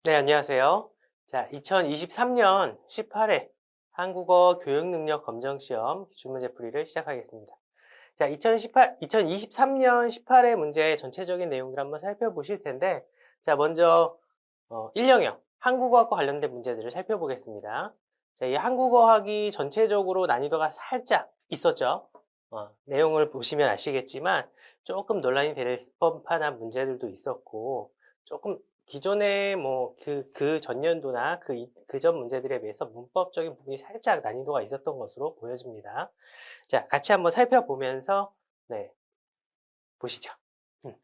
네, 안녕하세요. 자, 2023년 18회 한국어 교육능력 검정시험 기출문제 풀이를 시작하겠습니다. 자, 2023년 18회 문제의 전체적인 내용들 한번 살펴보실 텐데, 자, 먼저 1형형 한국어학과 관련된 문제들을 살펴보겠습니다. 자, 이 한국어학이 전체적으로 난이도가 살짝 있었죠. 내용을 보시면 아시겠지만 조금 논란이 될 법한 문제들도 있었고, 조금 기존의 그 전년도나 그 전 문제들에 비해서 문법적인 부분이 살짝 난이도가 있었던 것으로 보여집니다. 자, 같이 한번 살펴보면서, 네, 보시죠. 음.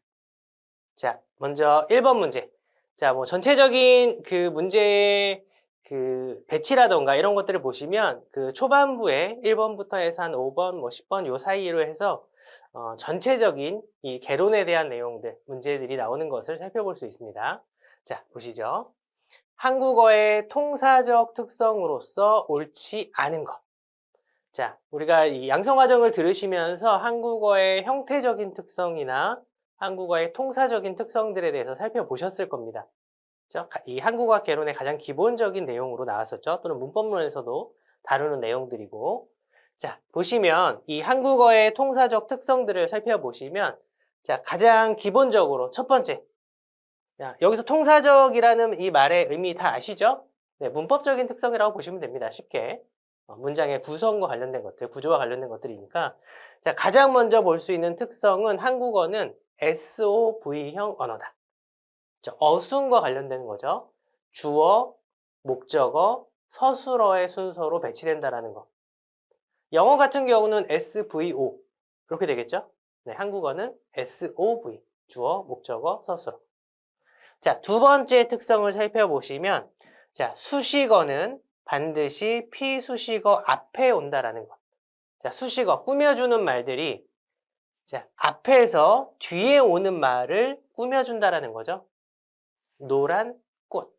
자, 먼저 1번 문제. 자, 전체적인 그 문제의 그 배치라던가 이런 것들을 보시면 그 초반부에 1번부터 해서 한 5번, 10번 요 사이로 해서 전체적인 이 개론에 대한 내용들, 문제들이 나오는 것을 살펴볼 수 있습니다. 자, 보시죠. 한국어의 통사적 특성으로서 옳지 않은 것. 자, 우리가 이 양성과정을 들으시면서 한국어의 형태적인 특성이나 한국어의 통사적인 특성들에 대해서 살펴보셨을 겁니다. 그죠? 이 한국어 개론의 가장 기본적인 내용으로 나왔었죠. 또는 문법론에서도 다루는 내용들이고. 자, 보시면 이 한국어의 통사적 특성들을 살펴보시면, 자, 가장 기본적으로 첫 번째. 자, 여기서 통사적이라는 이 말의 의미 다 아시죠? 네, 문법적인 특성이라고 보시면 됩니다. 쉽게. 문장의 구성과 관련된 것들, 구조와 관련된 것들이니까. 자, 가장 먼저 볼 수 있는 특성은 한국어는 SOV형 언어다. 어순과 관련된 거죠. 주어, 목적어, 서술어의 순서로 배치된다라는 거. 영어 같은 경우는 SVO 이렇게 되겠죠? 네, 한국어는 SOV, 주어, 목적어, 서술어. 자, 두 번째 특성을 살펴보시면, 자, 수식어는 반드시 피수식어 앞에 온다라는 것. 자, 수식어, 꾸며주는 말들이, 자, 앞에서 뒤에 오는 말을 꾸며준다라는 거죠. 노란 꽃,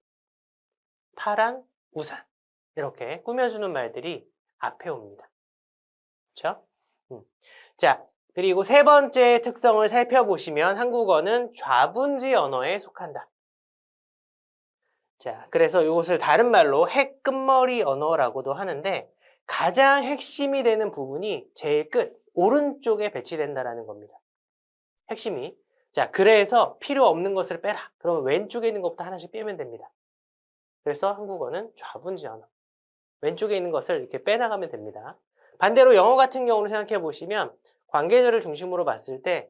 파란 우산. 이렇게 꾸며주는 말들이 앞에 옵니다. 그렇죠? 자, 그리고 세 번째 특성을 살펴보시면 한국어는 좌분지 언어에 속한다. 자, 그래서 이것을 다른 말로 핵끝머리 언어라고도 하는데 가장 핵심이 되는 부분이 제일 끝, 오른쪽에 배치된다라는 겁니다. 핵심이. 자, 그래서 필요 없는 것을 빼라. 그러면 왼쪽에 있는 것부터 하나씩 빼면 됩니다. 그래서 한국어는 좌분지 언어. 왼쪽에 있는 것을 이렇게 빼나가면 됩니다. 반대로 영어 같은 경우를 생각해 보시면 관계절을 중심으로 봤을 때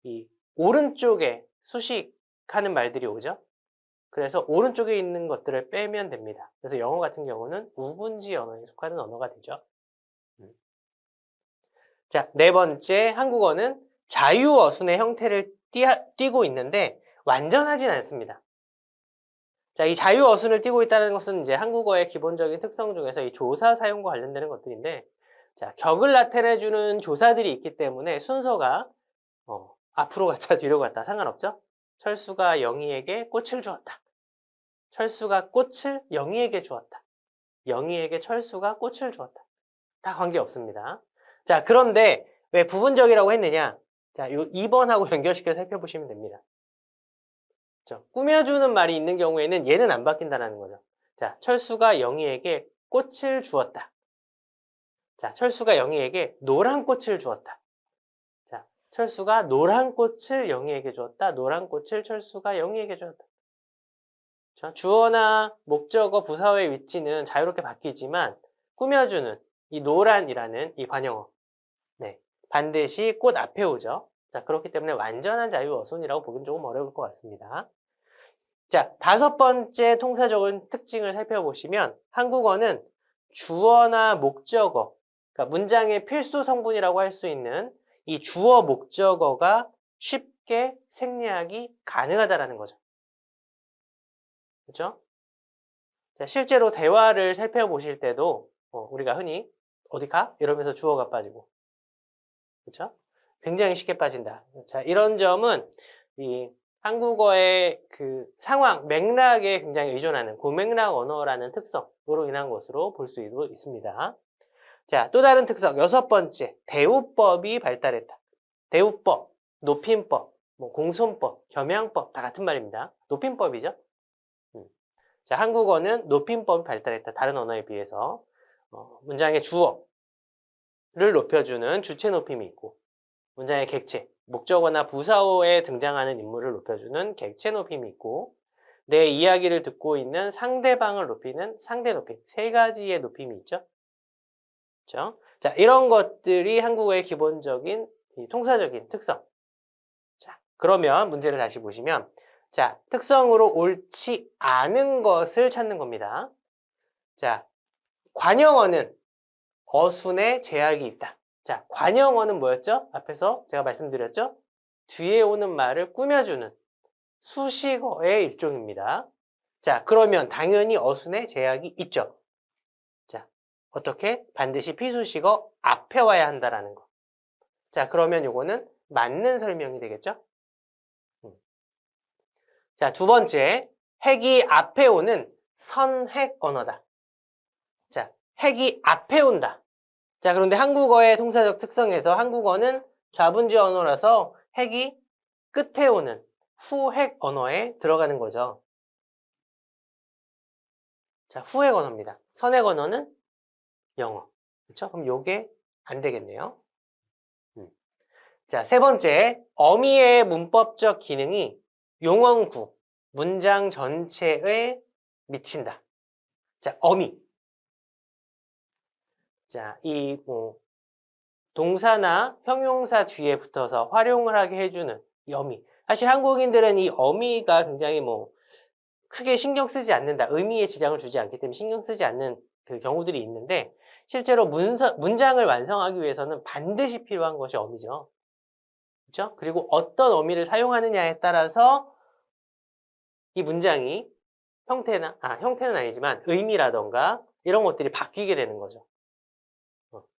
이 오른쪽에 수식하는 말들이 오죠. 그래서 오른쪽에 있는 것들을 빼면 됩니다. 그래서 영어 같은 경우는 우분지 언어에 속하는 언어가 되죠. 자, 네 번째 한국어는 자유어순의 형태를 띠고 있는데 완전하진 않습니다. 자, 이 자유어순을 띠고 있다는 것은 이제 한국어의 기본적인 특성 중에서 이 조사 사용과 관련되는 것들인데, 자, 격을 나타내주는 조사들이 있기 때문에 순서가 앞으로 갔다 뒤로 갔다 상관없죠? 철수가 영희에게 꽃을 주었다. 철수가 꽃을 영희에게 주었다. 영희에게 철수가 꽃을 주었다. 다 관계없습니다. 자, 그런데 왜 부분적이라고 했느냐? 자, 요 2번하고 연결시켜서 살펴보시면 됩니다. 꾸며주는 말이 있는 경우에는 얘는 안 바뀐다는 거죠. 자, 철수가 영희에게 꽃을 주었다. 자, 철수가 영희에게 노란 꽃을 주었다. 자, 철수가 노란 꽃을 영희에게 주었다. 노란 꽃을 철수가 영희에게 주었다. 자, 주어나 목적어, 부사어의 위치는 자유롭게 바뀌지만 꾸며주는 이 노란이라는 이 관용어, 네, 반드시 꽃 앞에 오죠. 자, 그렇기 때문에 완전한 자유어순이라고 보기는 조금 어려울 것 같습니다. 자, 다섯 번째 통사적인 특징을 살펴보시면 한국어는 주어나 목적어, 그러니까 문장의 필수 성분이라고 할 수 있는 이 주어 목적어가 쉽게 생략이 가능하다라는 거죠. 그렇죠? 자, 실제로 대화를 살펴보실 때도 우리가 흔히 어디 가? 이러면서 주어가 빠지고, 그렇죠? 굉장히 쉽게 빠진다. 자, 이런 점은 이 한국어의 그 상황, 맥락에 굉장히 의존하는 고맥락 언어라는 특성으로 인한 것으로 볼 수 있습니다. 자, 또 다른 특성, 여섯 번째, 대우법이 발달했다. 대우법, 높임법, 공손법, 겸양법 다 같은 말입니다. 높임법이죠. 자, 한국어는 높임법이 발달했다. 다른 언어에 비해서. 문장의 주어를 높여주는 주체 높임이 있고, 문장의 객체, 목적어나 부사어에 등장하는 인물을 높여주는 객체 높임이 있고, 내 이야기를 듣고 있는 상대방을 높이는 상대 높임. 세 가지의 높임이 있죠. 그렇죠? 자, 이런 것들이 한국어의 기본적인 통사적인 특성. 자, 그러면 문제를 다시 보시면, 자, 특성으로 옳지 않은 것을 찾는 겁니다. 자, 관용어는 어순에 제약이 있다. 자, 관용어는 뭐였죠? 앞에서 제가 말씀드렸죠? 뒤에 오는 말을 꾸며주는 수식어의 일종입니다. 자, 그러면 당연히 어순에 제약이 있죠. 자, 어떻게? 반드시 피수식어 앞에 와야 한다라는 거. 자, 그러면 요거는 맞는 설명이 되겠죠? 자, 두 번째, 핵이 앞에 오는 선핵 언어다. 자, 핵이 앞에 온다. 자, 그런데 한국어의 통사적 특성에서 한국어는 좌분지 언어라서 핵이 끝에 오는 후핵 언어에 들어가는 거죠. 자, 후핵 언어입니다. 선핵 언어는 영어. 그렇죠? 그럼 요게 안 되겠네요. 자, 세 번째, 어미의 문법적 기능이 용언구, 문장 전체에 미친다. 자, 어미. 자, 이 동사나 형용사 뒤에 붙어서 활용을 하게 해주는 이 어미. 사실 한국인들은 이 어미가 굉장히 크게 신경 쓰지 않는다. 의미에 지장을 주지 않기 때문에 신경 쓰지 않는 그 경우들이 있는데 실제로 문장을 완성하기 위해서는 반드시 필요한 것이 어미죠. 그렇죠? 그리고 어떤 어미를 사용하느냐에 따라서 이 문장이 형태는 아니지만 의미라던가 이런 것들이 바뀌게 되는 거죠.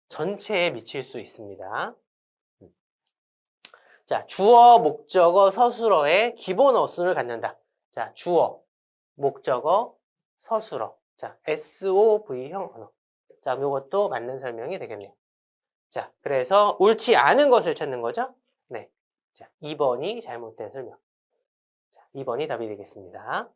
전체에 미칠 수 있습니다. 자, 주어, 목적어, 서술어의 기본 어순을 갖는다. 자, 주어, 목적어, 서술어. 자, SOV형 언어. 자, 이것도 맞는 설명이 되겠네요. 자, 그래서 옳지 않은 것을 찾는 거죠? 네. 자, 2번이 잘못된 설명. 자, 2번이 답이 되겠습니다.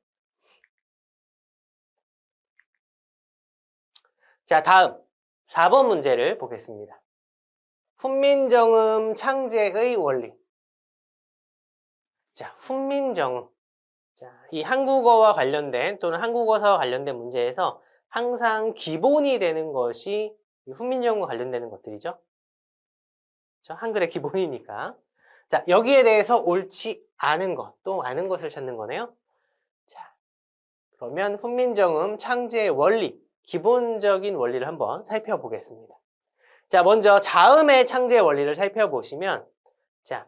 자, 다음 4번 문제를 보겠습니다. 훈민정음 창제의 원리. 자, 훈민정음. 자, 이 한국어와 관련된 또는 한국어사와 관련된 문제에서 항상 기본이 되는 것이 훈민정음과 관련되는 것들이죠. 그렇죠? 한글의 기본이니까. 자, 여기에 대해서 옳지 않은 것, 또 아는 것을 찾는 거네요. 자, 그러면 훈민정음 창제의 원리, 기본적인 원리를 한번 살펴보겠습니다. 자, 먼저 자음의 창제 원리를 살펴보시면, 자,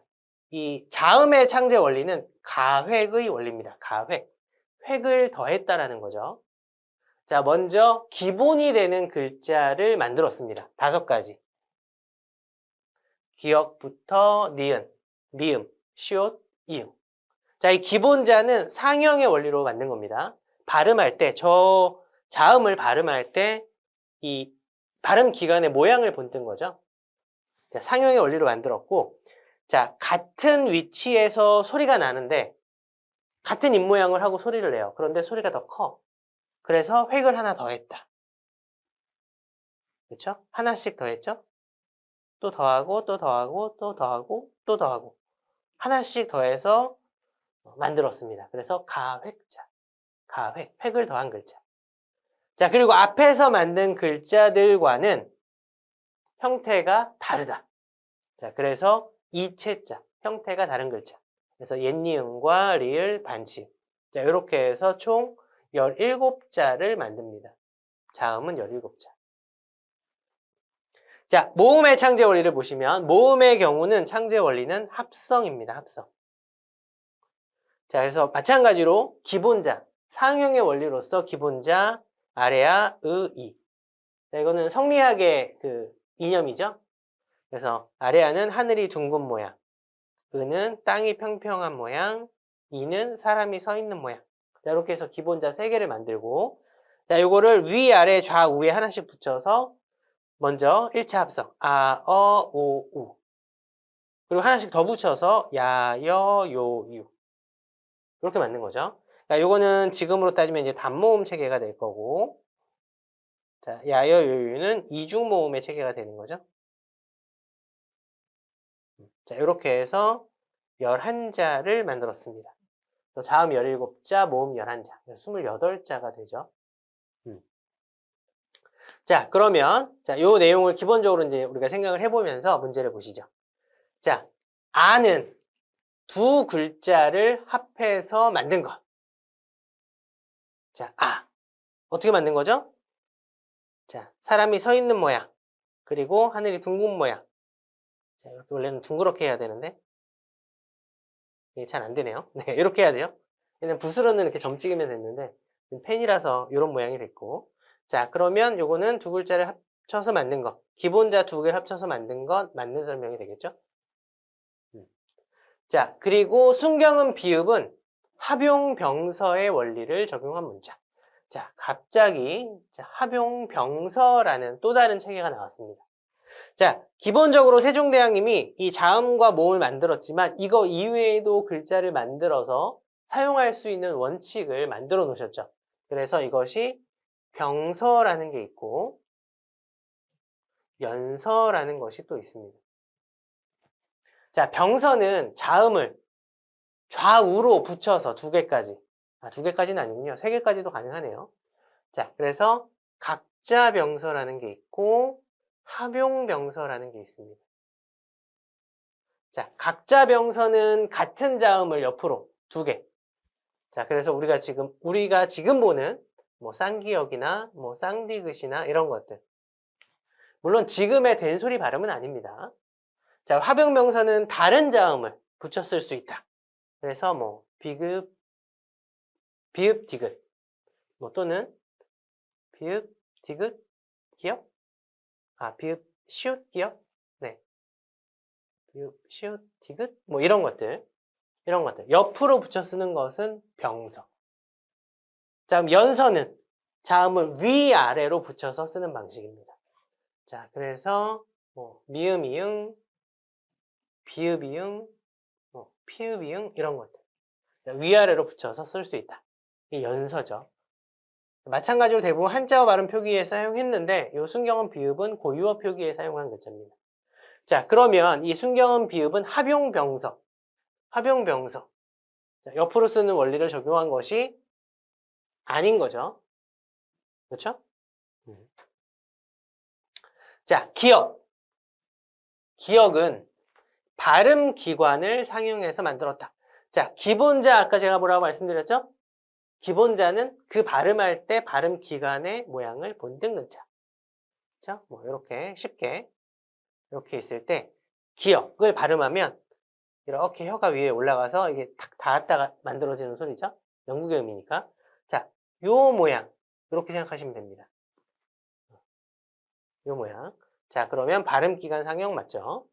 이 자음의 창제 원리는 가획의 원리입니다. 가획. 획을 더했다라는 거죠. 자, 먼저 기본이 되는 글자를 만들었습니다. 5가지. 기역부터 니은, 미음, 시옷, 이음. 자, 이 기본자는 상형의 원리로 만든 겁니다. 발음할 때, 자음을 발음할 때 이 발음 기관의 모양을 본뜬 거죠. 자, 상형의 원리로 만들었고, 자, 같은 위치에서 소리가 나는데 같은 입모양을 하고 소리를 내요. 그런데 소리가 더 커. 그래서 획을 하나 더 했다. 그렇죠? 하나씩 더 했죠? 또 더하고 또 더하고 또 더하고 또 더하고 하나씩 더해서 만들었습니다. 그래서 가획자, 가획, 획을 더한 글자. 자, 그리고 앞에서 만든 글자들과는 형태가 다르다. 자, 그래서 이체자, 형태가 다른 글자. 그래서 옛니음과 리을, 반치. 자, 이렇게 해서 총 17자를 만듭니다. 자음은 17자. 자, 모음의 창제 원리를 보시면 모음의 경우는 창제 원리는 합성입니다. 합성. 자, 그래서 마찬가지로 기본자, 상형의 원리로서 기본자, 아래아, 이. 자, 이거는 성리학의 그 이념이죠. 그래서 아래아는 하늘이 둥근 모양, 은은 땅이 평평한 모양, 이는 사람이 서 있는 모양. 자, 이렇게 해서 기본자 3개를 만들고, 자, 요거를 위아래 좌우에 하나씩 붙여서 먼저 1차 합성, 아, 오, 우. 그리고 하나씩 더 붙여서 야, 여, 요, 유. 이렇게 만든 거죠. 그러니까 요거는 지금으로 따지면 이제 단모음 체계가 될 거고, 자, 야여 요유는 이중모음의 체계가 되는 거죠. 자, 이렇게 해서 11자를 만들었습니다. 또 자음 17자, 모음 11자, 28자가 되죠. 자, 그러면, 자, 요 내용을 기본적으로 이제 우리가 생각을 해보면서 문제를 보시죠. 자, 아는 두 글자를 합해서 만든 것. 자, 아. 어떻게 만든 거죠? 자, 사람이 서 있는 모양. 그리고 하늘이 둥근 모양. 자, 이렇게 원래는 둥그렇게 해야 되는데. 이게 잘 안 되네요. 네, 이렇게 해야 돼요. 얘는 붓으로는 이렇게 점 찍으면 됐는데, 펜이라서 이런 모양이 됐고. 자, 그러면 요거는 두 글자를 합쳐서 만든 것. 기본자 두 개를 합쳐서 만든 것, 맞는 설명이 되겠죠? 자, 그리고 순경음 비읍은 합용병서의 원리를 적용한 문자. 자, 갑자기 합용병서라는 또 다른 체계가 나왔습니다. 자, 기본적으로 세종대왕님이 이 자음과 모음을 만들었지만 이거 이외에도 글자를 만들어서 사용할 수 있는 원칙을 만들어 놓으셨죠. 그래서 이것이 병서라는 게 있고 연서라는 것이 또 있습니다. 자, 병서는 자음을 좌우로 붙여서 두 개까지. 두 개까지는 아니군요. 세 개까지도 가능하네요. 자, 그래서 각자병서라는 게 있고 합용병서라는 게 있습니다. 자, 각자병서는 같은 자음을 옆으로 두 개. 자, 그래서 우리가 지금 보는 뭐 쌍기역이나 뭐 쌍디귿이나 이런 것들. 물론 지금의 된소리 발음은 아닙니다. 자, 합용병서는 다른 자음을 붙였을 수 있다. 그래서 뭐 비읍, 디귿, 뭐 또는 비읍, 디귿, 기역, 비읍, 시옷, 기역, 네, 비읍, 시옷, 디귿, 뭐 이런 것들 옆으로 붙여 쓰는 것은 병서. 자, 그럼 연서는 자음을 위아래로 붙여서 쓰는 방식입니다. 자, 그래서 뭐 미음, 이응, 비읍, 이응, 뭐 피읍, 이응 이런 것들 위아래로 붙여서 쓸 수 있다. 이게 연서죠. 마찬가지로 대부분 한자어 발음 표기에 사용했는데 이 순경음 비읍은 고유어 표기에 사용한 글자입니다. 자, 그러면 이 순경음 비읍은 합용병서. 자, 옆으로 쓰는 원리를 적용한 것이 아닌 거죠. 그렇죠? 자, 기역은 발음 기관을 상용해서 만들었다. 자, 기본자 아까 제가 뭐라고 말씀드렸죠? 기본자는 그 발음할 때 발음 기관의 모양을 본뜬 글자. 그렇죠? 뭐 이렇게 쉽게 이렇게 있을 때 기역을 발음하면 이렇게 혀가 위에 올라가서 이게 탁 닿았다가 만들어지는 소리죠. 영국의 음이니까. 자, 요 모양 이렇게 생각하시면 됩니다. 요 모양. 자, 그러면 발음 기관 상용 맞죠?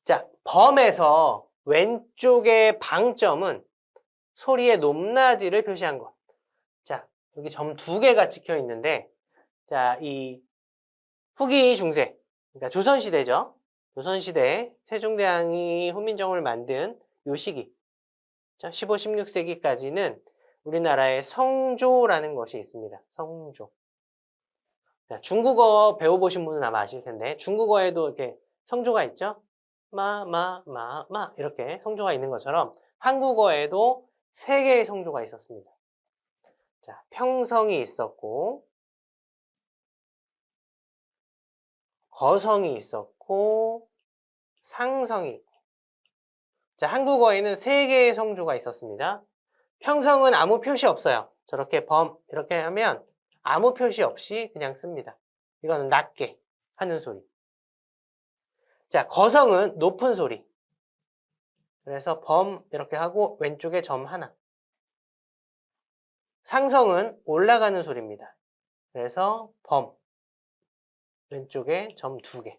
자, 범에서 왼쪽의 방점은 소리의 높낮이를 표시한 것. 자, 여기 점 두 개가 찍혀 있는데, 자, 이 후기 중세, 그러니까 조선시대죠. 조선시대 세종대왕이 훈민정음을 만든 요 시기, 15, 16세기까지는 우리나라에 성조라는 것이 있습니다. 성조. 자, 중국어 배워보신 분은 아마 아실 텐데, 중국어에도 이렇게 성조가 있죠? 이렇게 성조가 있는 것처럼 한국어에도 3개의 성조가 있었습니다. 자, 평성이 있었고, 거성이 있었고, 상성이 있고. 자, 한국어에는 3개의 성조가 있었습니다. 평성은 아무 표시 없어요. 저렇게 이렇게 하면 아무 표시 없이 그냥 씁니다. 이거는 낮게 하는 소리. 자, 거성은 높은 소리. 그래서 이렇게 하고 왼쪽에 점 하나. 상성은 올라가는 소리입니다. 그래서 왼쪽에 점 2개.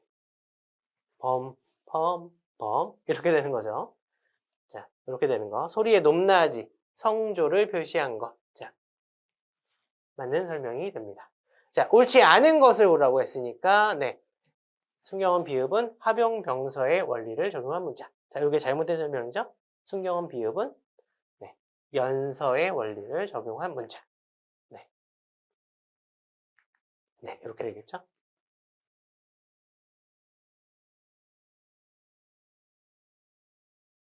이렇게 되는 거죠. 자, 이렇게 되는 거. 소리의 높낮이, 성조를 표시한 것. 자, 맞는 설명이 됩니다. 자, 옳지 않은 것을 오라고 했으니까, 네. 순경음 비읍은 합용병서의 원리를 적용한 문자. 자, 이게 잘못된 설명이죠? 순경음 비읍은, 네. 연서의 원리를 적용한 문장. 네. 네, 이렇게 되겠죠?